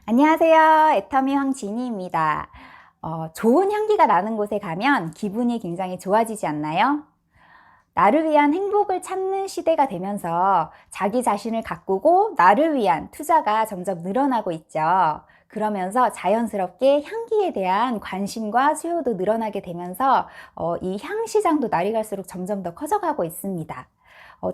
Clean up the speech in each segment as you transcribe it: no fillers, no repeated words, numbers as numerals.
안녕하세요. 애터미 황진희입니다. 좋은 향기가 나는 곳에 가면 기분이 굉장히 좋아지지 않나요? 나를 위한 행복을 찾는 시대가 되면서 자기 자신을 가꾸고 나를 위한 투자가 점점 늘어나고 있죠. 그러면서 자연스럽게 향기에 대한 관심과 수요도 늘어나게 되면서 이 향 시장도 날이 갈수록 점점 더 커져가고 있습니다.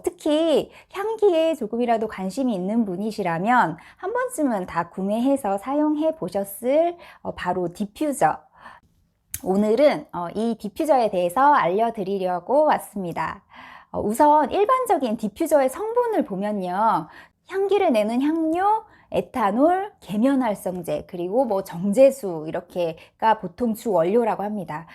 특히 향기에 조금이라도 관심이 있는 분이시라면 한 번쯤은 다 구매해서 사용해 보셨을 바로 디퓨저. 오늘은 이 디퓨저에 대해서 알려드리려고 왔습니다. 우선 일반적인 디퓨저의 성분을 보면요. 향기를 내는 향료, 에탄올, 계면활성제, 그리고 뭐 정제수 이렇게가 보통 주 원료라고 합니다.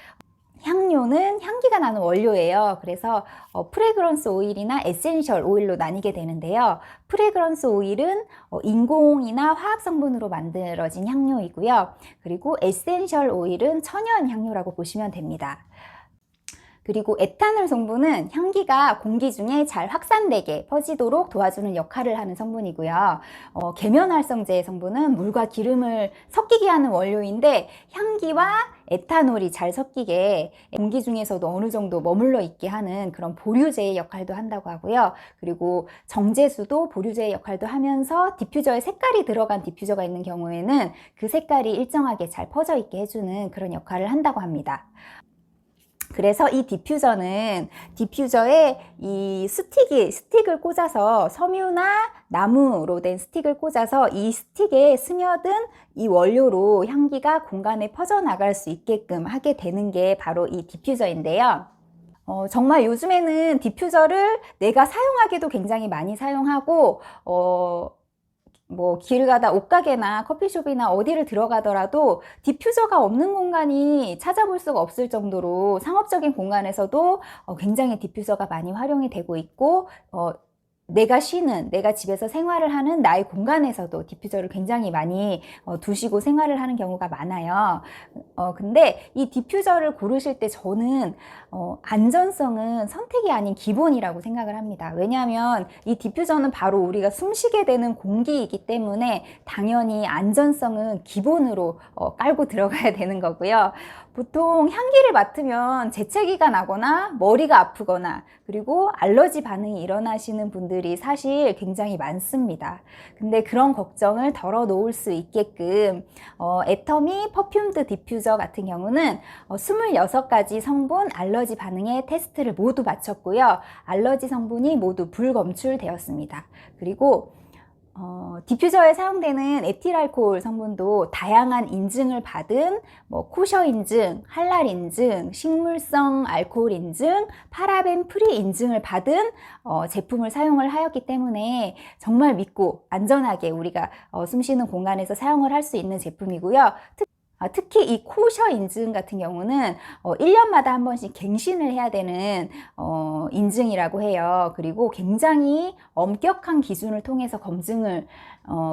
향료는 향기가 나는 원료예요. 그래서 프레그런스 오일이나 에센셜 오일로 나뉘게 되는데요. 프레그런스 오일은 인공이나 화학 성분으로 만들어진 향료이고요. 그리고 에센셜 오일은 천연 향료라고 보시면 됩니다. 그리고 에탄올 성분은 향기가 공기 중에 잘 확산되게 퍼지도록 도와주는 역할을 하는 성분이고요. 계면활성제 성분은 물과 기름을 섞이게 하는 원료인데 향기와 에탄올이 잘 섞이게 공기 중에서도 어느 정도 머물러 있게 하는 그런 보류제의 역할도 한다고 하고요. 그리고 정제수도 보류제의 역할도 하면서 디퓨저에 색깔이 들어간 디퓨저가 있는 경우에는 그 색깔이 일정하게 잘 퍼져 있게 해주는 그런 역할을 한다고 합니다. 그래서 이 디퓨저는 디퓨저에 이 스틱을 꽂아서 섬유나 나무로 된 스틱을 꽂아서 이 스틱에 스며든 이 원료로 향기가 공간에 퍼져나갈 수 있게끔 하게 되는 게 바로 이 디퓨저인데요. 정말 요즘에는 디퓨저를 내가 사용하기도 굉장히 많이 사용하고 뭐 길을 가다 옷가게나 커피숍이나 어디를 들어가더라도 디퓨저가 없는 공간이 찾아볼 수가 없을 정도로 상업적인 공간에서도 굉장히 디퓨저가 많이 활용이 되고 있고 내가 집에서 생활을 하는 나의 공간에서도 디퓨저를 굉장히 많이 두시고 생활을 하는 경우가 많아요. 근데 이 디퓨저를 고르실 때 저는 안전성은 선택이 아닌 기본이라고 생각을 합니다. 왜냐하면 이 디퓨저는 바로 우리가 숨쉬게 되는 공기이기 때문에 당연히 안전성은 기본으로 깔고 들어가야 되는 거고요. 보통 향기를 맡으면 재채기가 나거나 머리가 아프거나 그리고 알러지 반응이 일어나시는 분들이 사실 굉장히 많습니다. 근데 그런 걱정을 덜어 놓을 수 있게끔 애터미 퍼퓸드 디퓨저 같은 경우는 26가지 성분 알러지 반응의 테스트를 모두 마쳤고요. 알러지 성분이 모두 불검출되었습니다. 그리고 디퓨저에 사용되는 에틸알코올 성분도 다양한 인증을 받은 코셔 인증, 할랄 인증, 식물성 알코올 인증, 파라벤 프리 인증을 받은 제품을 사용을 하였기 때문에 정말 믿고 안전하게 우리가 숨쉬는 공간에서 사용을 할 수 있는 제품이고요. 특히 이 코셔 인증 같은 경우는 1년마다 한 번씩 갱신을 해야 되는 인증이라고 해요. 그리고 굉장히 엄격한 기준을 통해서 검증을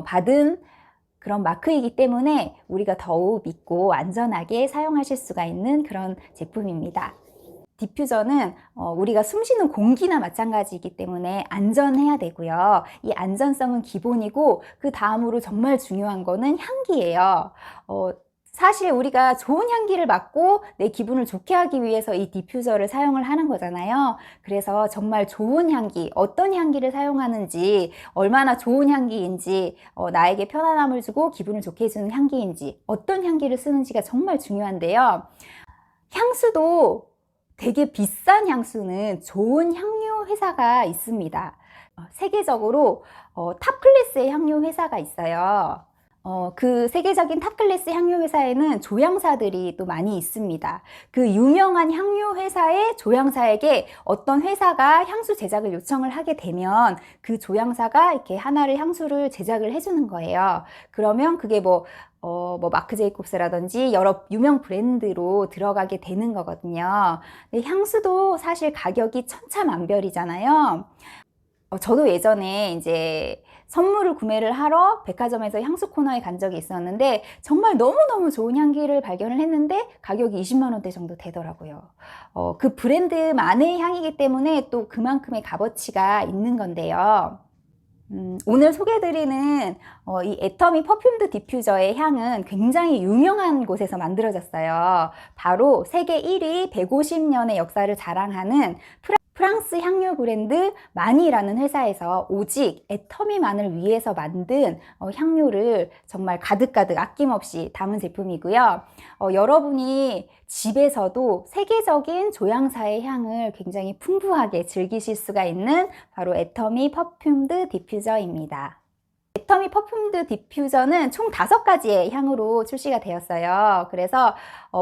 받은 그런 마크이기 때문에 우리가 더욱 믿고 안전하게 사용하실 수가 있는 그런 제품입니다. 디퓨저는 우리가 숨쉬는 공기나 마찬가지이기 때문에 안전해야 되고요. 이 안전성은 기본이고 그 다음으로 정말 중요한 거는 향기예요. 사실 우리가 좋은 향기를 맡고 내 기분을 좋게 하기 위해서 이 디퓨저를 사용을 하는 거잖아요. 그래서 정말 좋은 향기, 어떤 향기를 사용하는지, 얼마나 좋은 향기인지, 나에게 편안함을 주고 기분을 좋게 해주는 향기인지, 어떤 향기를 쓰는지가 정말 중요한데요. 향수도 되게 비싼 향수는 좋은 향료 회사가 있습니다. 세계적으로 탑 클래스의 향료 회사가 있어요. 그 세계적인 탑클래스 향료 회사에는 조향사들이 또 많이 있습니다. 그 유명한 향료 회사의 조향사에게 어떤 회사가 향수 제작을 요청을 하게 되면 그 조향사가 이렇게 하나를 향수를 제작을 해주는 거예요. 그러면 그게 뭐 마크 제이콥스라든지 여러 유명 브랜드로 들어가게 되는 거거든요. 근데 향수도 사실 가격이 천차만별이잖아요. 저도 예전에 이제 선물을 구매를 하러 백화점에서 향수 코너에 간 적이 있었는데 정말 너무너무 좋은 향기를 발견을 했는데 가격이 20만 원대 정도 되더라고요. 그 브랜드만의 향이기 때문에 또 그만큼의 값어치가 있는 건데요. 오늘 소개해드리는 이 애터미 퍼퓸드 디퓨저의 향은 굉장히 유명한 곳에서 만들어졌어요. 바로 세계 1위 150년의 역사를 자랑하는 프랑스 향료 브랜드 마니라는 회사에서 오직 애터미만을 위해서 만든 향료를 정말 가득가득 아낌없이 담은 제품이고요. 여러분이 집에서도 세계적인 조향사의 향을 굉장히 풍부하게 즐기실 수가 있는 바로 애터미 퍼퓸드 디퓨저입니다. 애터미 퍼퓸드 디퓨저는 총 5가지의 향으로 출시가 되었어요. 그래서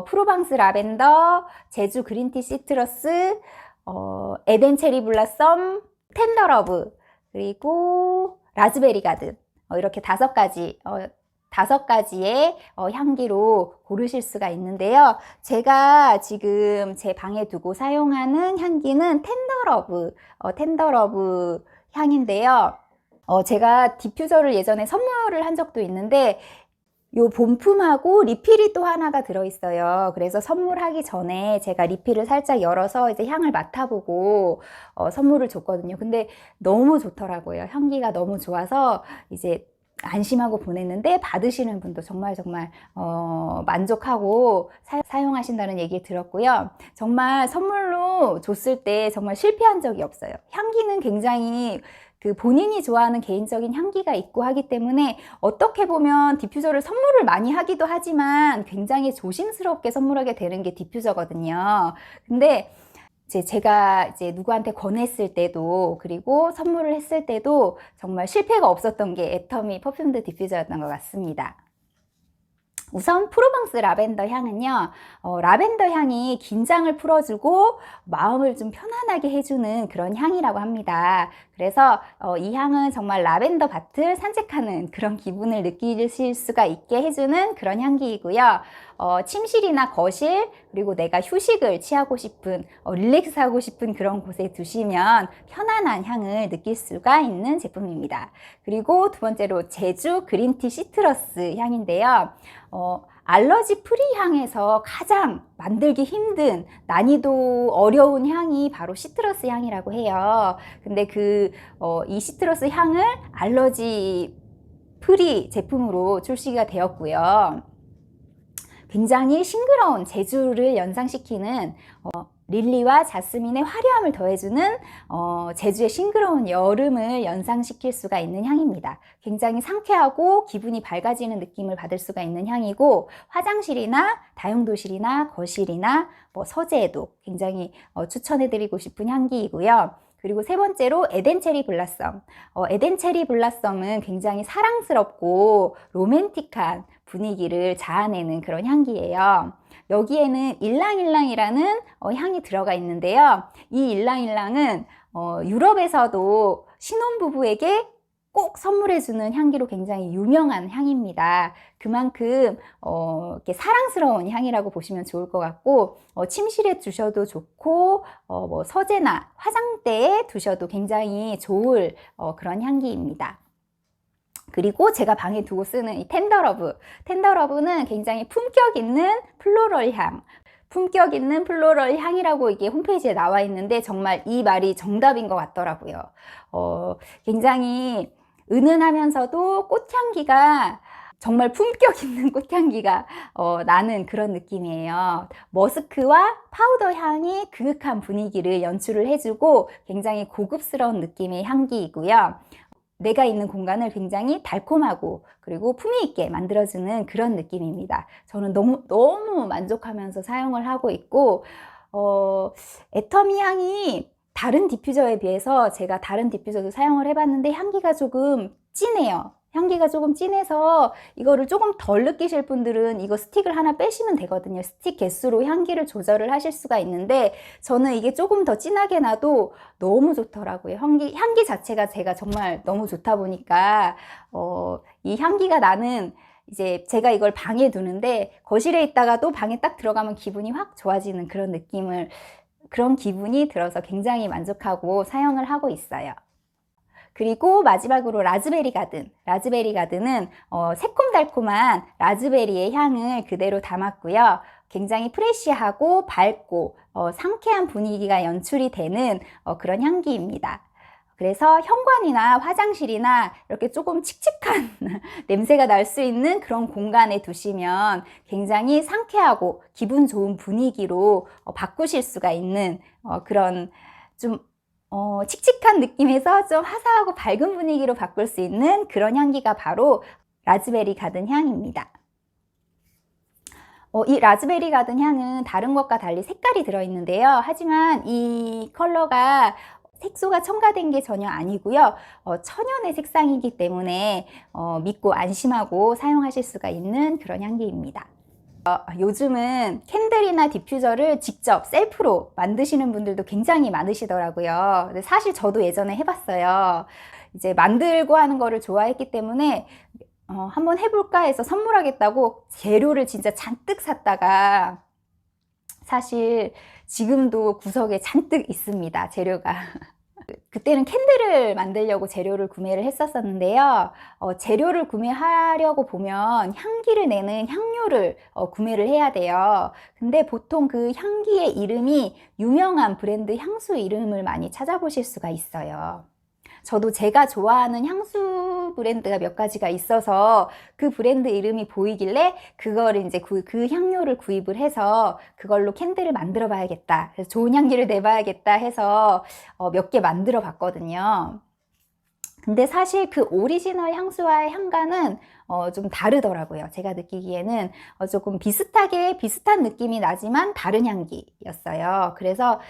프로방스 라벤더, 제주 그린티 시트러스, 에덴 체리 블라썸, 텐더 러브, 그리고 라즈베리 가든, 이렇게 5가지의 향기로 고르실 수가 있는데요. 제가 지금 제 방에 두고 사용하는 향기는 텐더 러브 향인데요. 제가 디퓨저를 예전에 선물을 한 적도 있는데 요 본품하고 리필이 또 하나가 들어있어요. 그래서 선물하기 전에 제가 리필을 살짝 열어서 이제 향을 맡아보고 선물을 줬거든요. 근데 너무 좋더라고요. 향기가 너무 좋아서 이제 안심하고 보냈는데 받으시는 분도 정말 만족하고 사용하신다는 얘기 들었고요. 정말 선물로 줬을 때 정말 실패한 적이 없어요. 향기는 굉장히 본인이 좋아하는 개인적인 향기가 있고 하기 때문에 어떻게 보면 디퓨저를 선물을 많이 하기도 하지만 굉장히 조심스럽게 선물하게 되는 게 디퓨저거든요. 근데 제가 누구한테 권했을 때도 그리고 선물을 했을 때도 정말 실패가 없었던 게 애터미 퍼퓸드 디퓨저였던 것 같습니다. 우선 프로방스 라벤더 향은요, 라벤더 향이 긴장을 풀어주고 마음을 좀 편안하게 해주는 그런 향이라고 합니다. 그래서 이 향은 정말 라벤더 밭을 산책하는 그런 기분을 느끼실 수가 있게 해주는 그런 향기이고요. 침실이나 거실, 그리고 내가 휴식을 취하고 싶은, 릴렉스하고 싶은 그런 곳에 두시면 편안한 향을 느낄 수가 있는 제품입니다. 그리고 두 번째로 제주 그린티 시트러스 향인데요. 알러지 프리 향에서 가장 만들기 힘든 난이도 어려운 향이 바로 시트러스 향이라고 해요. 근데 이 시트러스 향을 알러지 프리 제품으로 출시가 되었고요. 굉장히 싱그러운 제주를 연상시키는 릴리와 자스민의 화려함을 더해주는 제주의 싱그러운 여름을 연상시킬 수가 있는 향입니다. 굉장히 상쾌하고 기분이 밝아지는 느낌을 받을 수가 있는 향이고 화장실이나 다용도실이나 거실이나 서재에도 굉장히 추천해드리고 싶은 향기이고요. 그리고 세 번째로 에덴 체리 블라썸. 에덴 체리 블라썸은 굉장히 사랑스럽고 로맨틱한 분위기를 자아내는 그런 향기예요. 여기에는 일랑일랑이라는 향이 들어가 있는데요. 이 일랑일랑은 유럽에서도 신혼부부에게 꼭 선물해주는 향기로 굉장히 유명한 향입니다. 그만큼 이렇게 사랑스러운 향이라고 보시면 좋을 것 같고 침실에 두셔도 좋고 서재나 화장대에 두셔도 굉장히 좋을 그런 향기입니다. 그리고 제가 방에 두고 쓰는 이 텐더러브는 굉장히 품격 있는 플로럴 향, 품격 있는 플로럴 향이라고 이게 홈페이지에 나와 있는데 정말 이 말이 정답인 것 같더라고요. 굉장히 은은하면서도 꽃향기가 정말 품격 있는 꽃향기가 나는 그런 느낌이에요. 머스크와 파우더 향이 그윽한 분위기를 연출을 해주고 굉장히 고급스러운 느낌의 향기이고요. 내가 있는 공간을 굉장히 달콤하고 그리고 품위 있게 만들어주는 그런 느낌입니다. 저는 너무 만족하면서 사용을 하고 있고 애터미 향이 다른 디퓨저에 비해서 제가 다른 디퓨저도 사용을 해봤는데 향기가 조금 진해요. 향기가 조금 진해서 이거를 조금 덜 느끼실 분들은 이거 스틱을 하나 빼시면 되거든요. 스틱 개수로 향기를 조절을 하실 수가 있는데 저는 이게 조금 더 진하게 나도 너무 좋더라고요. 향기 자체가 제가 정말 너무 좋다 보니까 이 향기가 나는 이제 제가 이걸 방에 두는데 거실에 있다가도 방에 딱 들어가면 기분이 확 좋아지는 그런 기분이 들어서 굉장히 만족하고 사용을 하고 있어요. 그리고 마지막으로 라즈베리 가든은 새콤달콤한 라즈베리의 향을 그대로 담았고요. 굉장히 프레쉬하고 밝고 상쾌한 분위기가 연출이 되는 그런 향기입니다. 그래서 현관이나 화장실이나 이렇게 조금 칙칙한 냄새가 날 수 있는 그런 공간에 두시면 굉장히 상쾌하고 기분 좋은 분위기로 바꾸실 수가 있는 그런 좀 칙칙한 느낌에서 좀 화사하고 밝은 분위기로 바꿀 수 있는 그런 향기가 바로 라즈베리 가든 향입니다. 이 라즈베리 가든 향은 다른 것과 달리 색깔이 들어있는데요. 하지만 이 컬러가 색소가 첨가된 게 전혀 아니고요. 천연의 색상이기 때문에 믿고 안심하고 사용하실 수가 있는 그런 향기입니다. 요즘은 캔들이나 디퓨저를 직접 셀프로 만드시는 분들도 굉장히 많으시더라고요. 근데 사실 저도 예전에 해봤어요. 이제 만들고 하는 거를 좋아했기 때문에 한번 해볼까 해서 선물하겠다고 재료를 진짜 잔뜩 샀다가 사실 지금도 구석에 잔뜩 있습니다, 재료가. 그때는 캔들을 만들려고 재료를 구매를 했었는데요. 재료를 구매하려고 보면 향기를 내는 향료를 구매를 해야 돼요. 근데 보통 그 향기의 이름이 유명한 브랜드 향수 이름을 많이 찾아보실 수가 있어요. 저도 제가 좋아하는 향수 브랜드가 몇 가지가 있어서 그 브랜드 이름이 보이길래 그거를 이제 그 향료를 구입을 해서 그걸로 캔들을 만들어 봐야겠다. 그래서 좋은 향기를 내봐야겠다 해서 몇 개 만들어 봤거든요. 근데 사실 그 오리지널 향수와의 향과는 좀 다르더라고요. 제가 느끼기에는 조금 비슷한 느낌이 나지만 다른 향기였어요. 그래서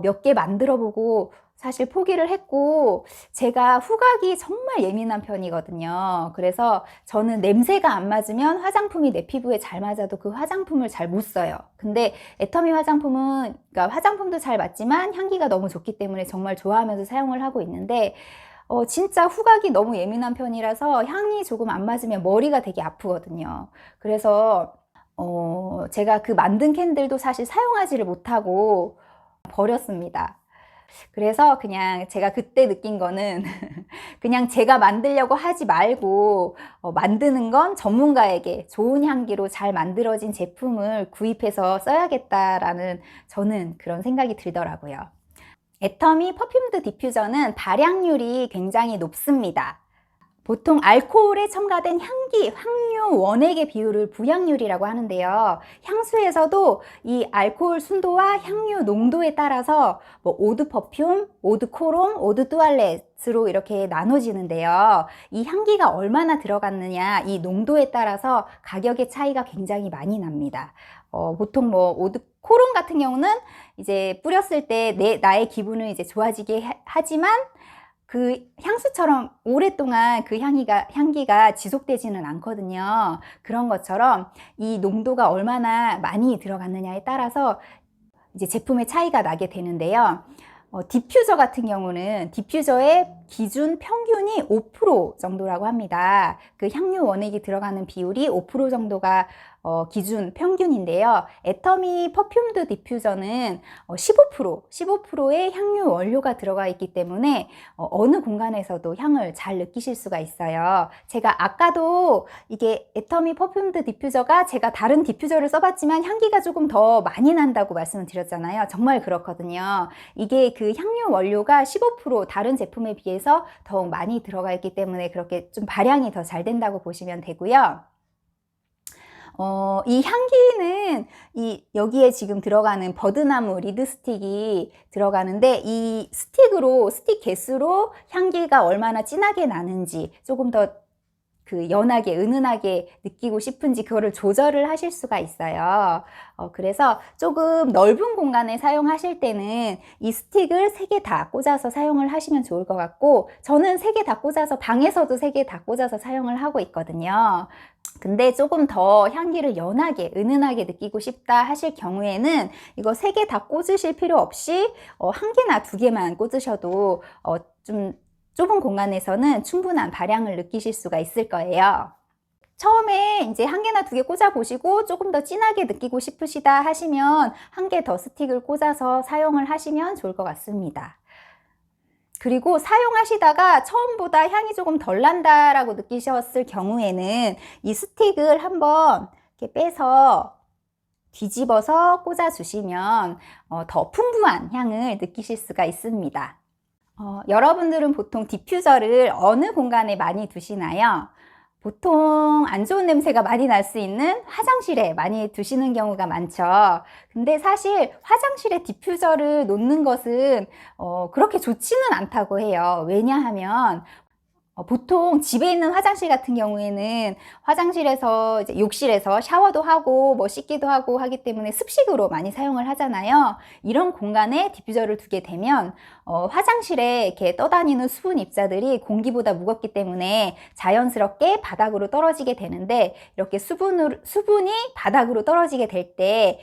몇 개 만들어 보고 사실 포기를 했고, 제가 후각이 정말 예민한 편이거든요. 그래서 저는 냄새가 안 맞으면 화장품이 내 피부에 잘 맞아도 그 화장품을 잘 못 써요. 근데 애터미 화장품은, 그러니까 화장품도 잘 맞지만 향기가 너무 좋기 때문에 정말 좋아하면서 사용을 하고 있는데, 진짜 후각이 너무 예민한 편이라서 향이 조금 안 맞으면 머리가 되게 아프거든요. 그래서 제가 그 만든 캔들도 사실 사용하지를 못하고 버렸습니다. 그래서 그냥 제가 그때 느낀 거는 그냥 제가 만들려고 하지 말고 만드는 건 전문가에게 좋은 향기로 잘 만들어진 제품을 구입해서 써야겠다라는 저는 그런 생각이 들더라고요. 애터미 퍼퓸드 디퓨저는 발향률이 굉장히 높습니다. 보통 알코올에 첨가된 향기, 향료 원액의 비율을 부향률이라고 하는데요. 향수에서도 이 알코올 순도와 향료 농도에 따라서 뭐 오드 퍼퓸, 오드 코롬, 오드 뚜알렛으로 이렇게 나눠지는데요. 이 향기가 얼마나 들어갔느냐, 이 농도에 따라서 가격의 차이가 굉장히 많이 납니다. 보통 뭐 오드 코롬 같은 경우는 이제 뿌렸을 때 나의 기분을 이제 좋아지게 하지만 그 향수처럼 오랫동안 그 향기가 지속되지는 않거든요. 그런 것처럼 이 농도가 얼마나 많이 들어갔느냐에 따라서 이제 제품의 차이가 나게 되는데요. 디퓨저 같은 경우는 디퓨저의 기준 평균이 5% 정도라고 합니다. 그 향료 원액이 들어가는 비율이 5% 정도가 기준 평균인데요. 애터미 퍼퓸드 디퓨저는 15%의 향료 원료가 들어가 있기 때문에 어느 공간에서도 향을 잘 느끼실 수가 있어요. 제가 아까도 이게 애터미 퍼퓸드 디퓨저가 제가 다른 디퓨저를 써봤지만 향기가 조금 더 많이 난다고 말씀을 드렸잖아요. 정말 그렇거든요. 이게 그 향료 원료가 15% 다른 제품에 비해서 더욱 많이 들어가 있기 때문에 그렇게 좀 발향이 더 잘 된다고 보시면 되고요. 이 향기는 여기에 지금 들어가는 버드나무 리드 스틱이 들어가는데 이 스틱 개수로 향기가 얼마나 진하게 나는지 조금 더 연하게 은은하게 느끼고 싶은지 그거를 조절을 하실 수가 있어요. 그래서 조금 넓은 공간에 사용하실 때는 이 스틱을 3개 다 꽂아서 사용을 하시면 좋을 것 같고, 저는 3개 다 꽂아서 방에서도 3개 다 꽂아서 사용을 하고 있거든요. 근데 조금 더 향기를 연하게 은은하게 느끼고 싶다 하실 경우에는 이거 3개 다 꽂으실 필요 없이 1개나 2개만 꽂으셔도 좀 좁은 공간에서는 충분한 발향을 느끼실 수가 있을 거예요. 처음에 이제 1개나 2개 꽂아 보시고 조금 더 진하게 느끼고 싶으시다 하시면 1개 더 스틱을 꽂아서 사용을 하시면 좋을 것 같습니다. 그리고 사용하시다가 처음보다 향이 조금 덜 난다라고 느끼셨을 경우에는 이 스틱을 한번 이렇게 빼서 뒤집어서 꽂아 주시면 더 풍부한 향을 느끼실 수가 있습니다. 여러분들은 보통 디퓨저를 어느 공간에 많이 두시나요? 보통 안 좋은 냄새가 많이 날 수 있는 화장실에 많이 두시는 경우가 많죠. 근데 사실 화장실에 디퓨저를 놓는 것은 그렇게 좋지는 않다고 해요. 왜냐하면 보통 집에 있는 화장실 같은 경우에는 화장실에서 이제 욕실에서 샤워도 하고 뭐 씻기도 하고 하기 때문에 습식으로 많이 사용을 하잖아요. 이런 공간에 디퓨저를 두게 되면 화장실에 이렇게 떠다니는 수분 입자들이 공기보다 무겁기 때문에 자연스럽게 바닥으로 떨어지게 되는데, 이렇게 수분이 바닥으로 떨어지게 될 때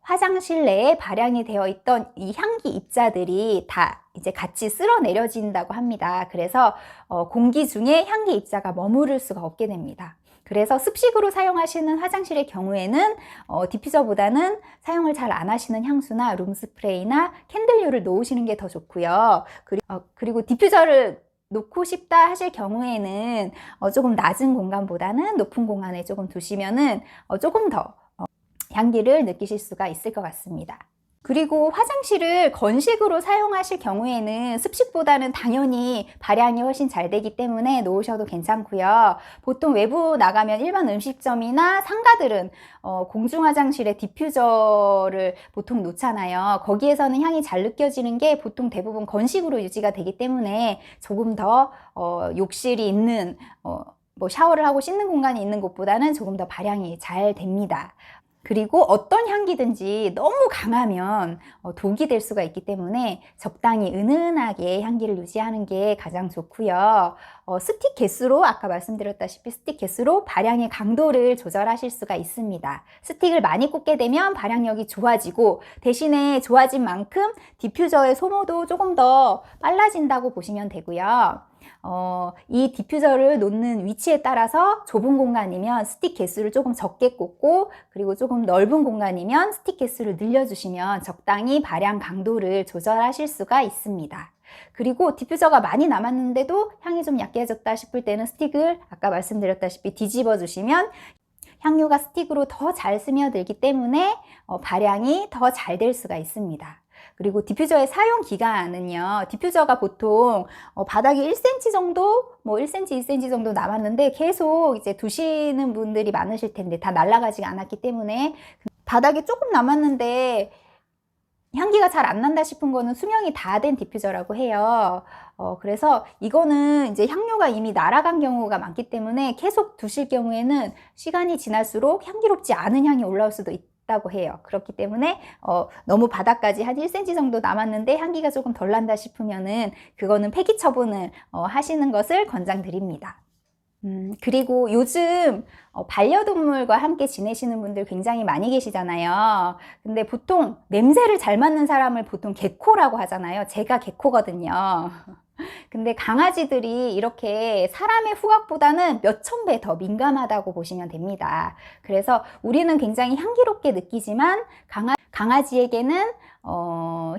화장실 내에 발양이 되어 있던 이 향기 입자들이 다 이제 같이 쓸어 내려진다고 합니다. 그래서 공기 중에 향기 입자가 머무를 수가 없게 됩니다. 그래서 습식으로 사용하시는 화장실의 경우에는 디퓨저보다는 사용을 잘 안 하시는 향수나 룸스프레이나 캔들류를 놓으시는 게 더 좋고요. 그리고 디퓨저를 놓고 싶다 하실 경우에는 조금 낮은 공간보다는 높은 공간에 조금 두시면은 조금 더 향기를 느끼실 수가 있을 것 같습니다. 그리고 화장실을 건식으로 사용하실 경우에는 습식보다는 당연히 발향이 훨씬 잘 되기 때문에 놓으셔도 괜찮고요. 보통 외부 나가면 일반 음식점이나 상가들은 공중 화장실에 디퓨저를 보통 놓잖아요. 거기에서는 향이 잘 느껴지는 게 보통 대부분 건식으로 유지가 되기 때문에 조금 더 욕실이 있는 뭐 샤워를 하고 씻는 공간이 있는 곳보다는 조금 더 발향이 잘 됩니다. 그리고 어떤 향기든지 너무 강하면 독이 될 수가 있기 때문에 적당히 은은하게 향기를 유지하는 게 가장 좋고요. 스틱 개수로, 아까 말씀드렸다시피 스틱 개수로 발향의 강도를 조절하실 수가 있습니다. 스틱을 많이 꽂게 되면 발향력이 좋아지고, 대신에 좋아진 만큼 디퓨저의 소모도 조금 더 빨라진다고 보시면 되고요. 이 디퓨저를 놓는 위치에 따라서 좁은 공간이면 스틱 개수를 조금 적게 꽂고, 그리고 조금 넓은 공간이면 스틱 개수를 늘려주시면 적당히 발향 강도를 조절하실 수가 있습니다. 그리고 디퓨저가 많이 남았는데도 향이 좀 약해졌다 싶을 때는 스틱을 아까 말씀드렸다시피 뒤집어 주시면 향료가 스틱으로 더 잘 스며들기 때문에 발향이 더 잘 될 수가 있습니다. 그리고 디퓨저의 사용 기간은요, 디퓨저가 보통 바닥에 1cm 정도, 뭐 1cm, 2cm 정도 남았는데 계속 이제 두시는 분들이 많으실 텐데 다 날아가지가 않았기 때문에, 바닥에 조금 남았는데 향기가 잘 안 난다 싶은 거는 수명이 다 된 디퓨저라고 해요. 그래서 이거는 이제 향료가 이미 날아간 경우가 많기 때문에 계속 두실 경우에는 시간이 지날수록 향기롭지 않은 향이 올라올 수도 있다고 해요. 그렇기 때문에 너무 바닥까지 한 1cm 정도 남았는데 향기가 조금 덜 난다 싶으면은 그거는 폐기 처분을 하시는 것을 권장드립니다. 그리고 요즘 반려동물과 함께 지내시는 분들 굉장히 많이 계시잖아요. 근데 보통 냄새를 잘 맡는 사람을 보통 개코라고 하잖아요. 제가 개코거든요. 근데 강아지들이 이렇게 사람의 후각보다는 몇천 배 더 민감하다고 보시면 됩니다. 그래서 우리는 굉장히 향기롭게 느끼지만 강아지에게는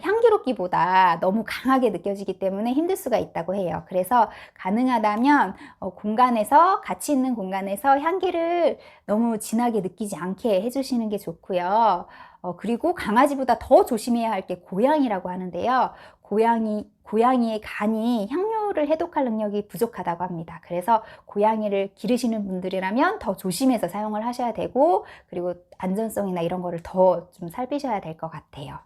향기롭기보다 너무 강하게 느껴지기 때문에 힘들 수가 있다고 해요. 그래서 가능하다면 공간에서, 같이 있는 공간에서 향기를 너무 진하게 느끼지 않게 해주시는 게 좋고요. 그리고 강아지보다 더 조심해야 할 게 고양이라고 하는데요. 고양이의 간이 향료를 해독할 능력이 부족하다고 합니다. 그래서 고양이를 기르시는 분들이라면 더 조심해서 사용을 하셔야 되고, 그리고 안전성이나 이런 거를 더 좀 살피셔야 될 것 같아요.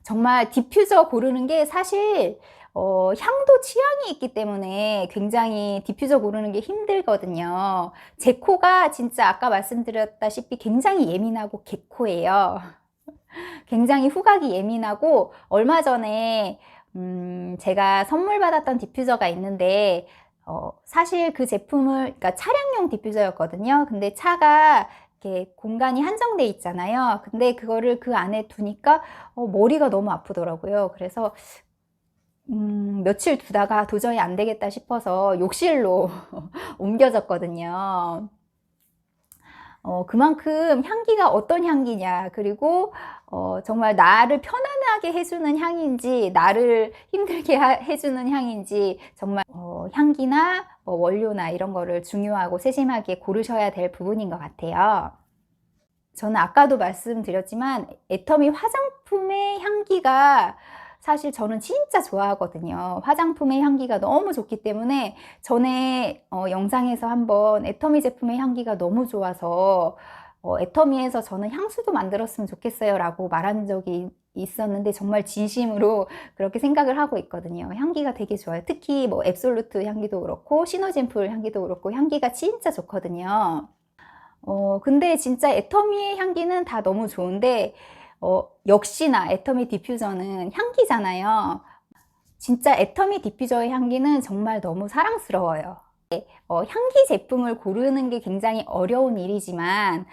정말 디퓨저 고르는 게 사실 향도 취향이 있기 때문에 굉장히 디퓨저 고르는 게 힘들거든요. 제 코가 진짜 아까 말씀드렸다시피 굉장히 예민하고 개코예요. 굉장히 후각이 예민하고, 얼마 전에 제가 선물 받았던 디퓨저가 있는데 사실 그 제품을, 그러니까 차량용 디퓨저였거든요. 근데 차가 이렇게 공간이 한정돼 있잖아요. 근데 그거를 그 안에 두니까 머리가 너무 아프더라고요. 그래서 며칠 두다가 도저히 안 되겠다 싶어서 욕실로 옮겨졌거든요. 그만큼 향기가 어떤 향기냐, 그리고 정말 나를 편안하게 해주는 향인지 나를 힘들게 해주는 향인지, 정말 향기나 원료나 이런 거를 중요하고 세심하게 고르셔야 될 부분인 것 같아요. 저는 아까도 말씀드렸지만 애터미 화장품의 향기가 사실 저는 진짜 좋아하거든요. 화장품의 향기가 너무 좋기 때문에 전에 영상에서 한번 애터미 제품의 향기가 너무 좋아서 애터미에서 저는 향수도 만들었으면 좋겠어요 라고 말한 적이 있었는데 정말 진심으로 그렇게 생각을 하고 있거든요. 향기가 되게 좋아요. 특히 뭐 앱솔루트 향기도 그렇고 시노젠풀 향기도 그렇고 향기가 진짜 좋거든요. 근데 진짜 애터미의 향기는 다 너무 좋은데 역시나 애터미 디퓨저는 향기잖아요. 진짜 애터미 디퓨저의 향기는 정말 너무 사랑스러워요. 향기 제품을 고르는 게 굉장히 어려운 일이지만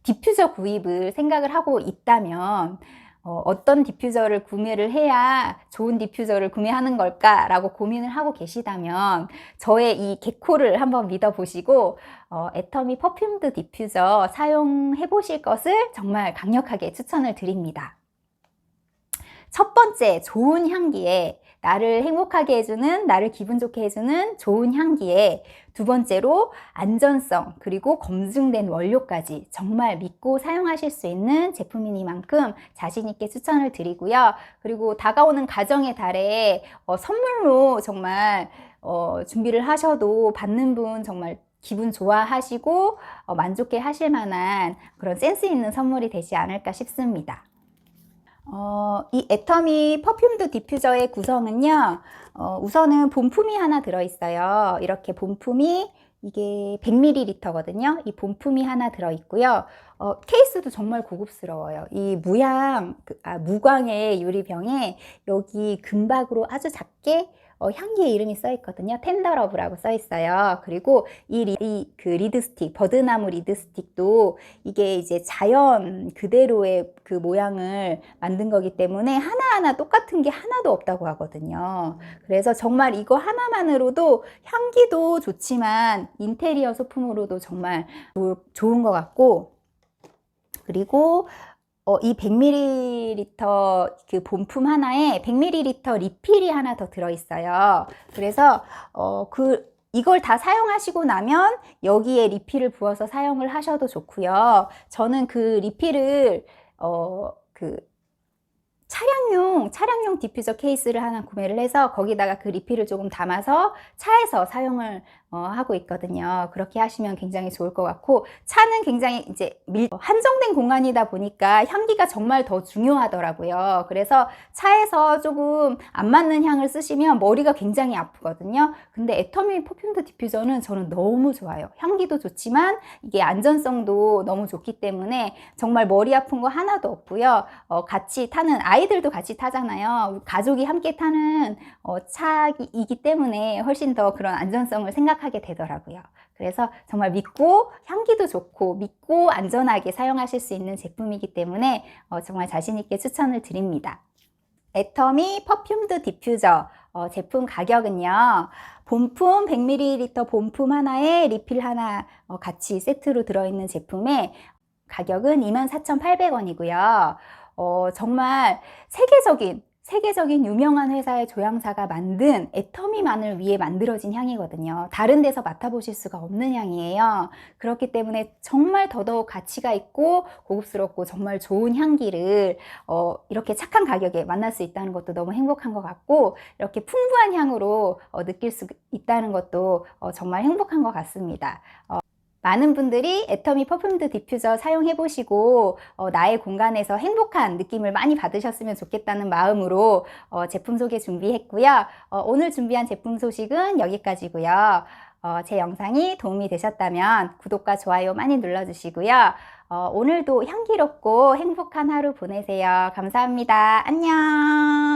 디퓨저 구입을 생각을 하고 있다면 어떤 디퓨저를 구매를 해야 좋은 디퓨저를 구매하는 걸까 라고 고민을 하고 계시다면 저의 이 개코를 한번 믿어보시고 애터미 퍼퓸드 디퓨저 사용해 보실 것을 정말 강력하게 추천을 드립니다. 첫 번째, 좋은 향기에 나를 행복하게 해주는, 나를 기분 좋게 해주는 좋은 향기에 두 번째로 안전성 그리고 검증된 원료까지 정말 믿고 사용하실 수 있는 제품이니만큼 자신 있게 추천을 드리고요. 그리고 다가오는 가정의 달에 선물로 정말 준비를 하셔도 받는 분 정말 기분 좋아하시고 만족해 하실 만한 그런 센스 있는 선물이 되지 않을까 싶습니다. 이 애터미 퍼퓸드 디퓨저의 구성은요, 우선은 본품이 하나 들어있어요. 이렇게 본품이 이게 100ml거든요. 이 본품이 하나 들어있고요. 케이스도 정말 고급스러워요. 이 무광의 유리병에 여기 금박으로 아주 작게 향기의 이름이 써 있거든요. 텐더러브라고 써 있어요. 그리고 그 리드스틱, 버드나무 리드스틱도 이게 이제 자연 그대로의 그 모양을 만든 거기 때문에 하나하나 똑같은 게 하나도 없다고 하거든요. 그래서 정말 이거 하나만으로도 향기도 좋지만 인테리어 소품으로도 정말 좋은 것 같고, 그리고 이 100ml 그 본품 하나에 100ml 리필이 하나 더 들어있어요. 그래서 이걸 다 사용하시고 나면 여기에 리필을 부어서 사용을 하셔도 좋고요. 저는 그 리필을 차량용 디퓨저 케이스를 하나 구매를 해서 거기다가 그 리필을 조금 담아서 차에서 사용을 하고 있거든요. 그렇게 하시면 굉장히 좋을 것 같고, 차는 굉장히 이제 한정된 공간이다 보니까 향기가 정말 더 중요하더라고요. 그래서 차에서 조금 안 맞는 향을 쓰시면 머리가 굉장히 아프거든요. 근데 애터미 퍼퓸드 디퓨저는 저는 너무 좋아요. 향기도 좋지만 이게 안전성도 너무 좋기 때문에 정말 머리 아픈 거 하나도 없고요. 같이 타는 아이들도 같이 타잖아요. 가족이 함께 타는 차이기 때문에 훨씬 더 그런 안전성을 생각하게 되더라고요. 그래서 정말 믿고 향기도 좋고 믿고 안전하게 사용하실 수 있는 제품이기 때문에 정말 자신 있게 추천을 드립니다. 애터미 퍼퓸드 디퓨저 제품 가격은요, 본품 100ml 본품 하나에 리필 하나 같이 세트로 들어있는 제품에 가격은 24,800원이고요. 정말 세계적인 유명한 회사의 조향사가 만든 애터미만을 위해 만들어진 향이거든요. 다른 데서 맡아보실 수가 없는 향이에요. 그렇기 때문에 정말 더더욱 가치가 있고 고급스럽고 정말 좋은 향기를 이렇게 착한 가격에 만날 수 있다는 것도 너무 행복한 것 같고, 이렇게 풍부한 향으로 느낄 수 있다는 것도 정말 행복한 것 같습니다. 많은 분들이 애터미 퍼퓸드 디퓨저 사용해 보시고 나의 공간에서 행복한 느낌을 많이 받으셨으면 좋겠다는 마음으로 제품 소개 준비했고요. 오늘 준비한 제품 소식은 여기까지고요. 제 영상이 도움이 되셨다면 구독과 좋아요 많이 눌러주시고요. 오늘도 향기롭고 행복한 하루 보내세요. 감사합니다. 안녕.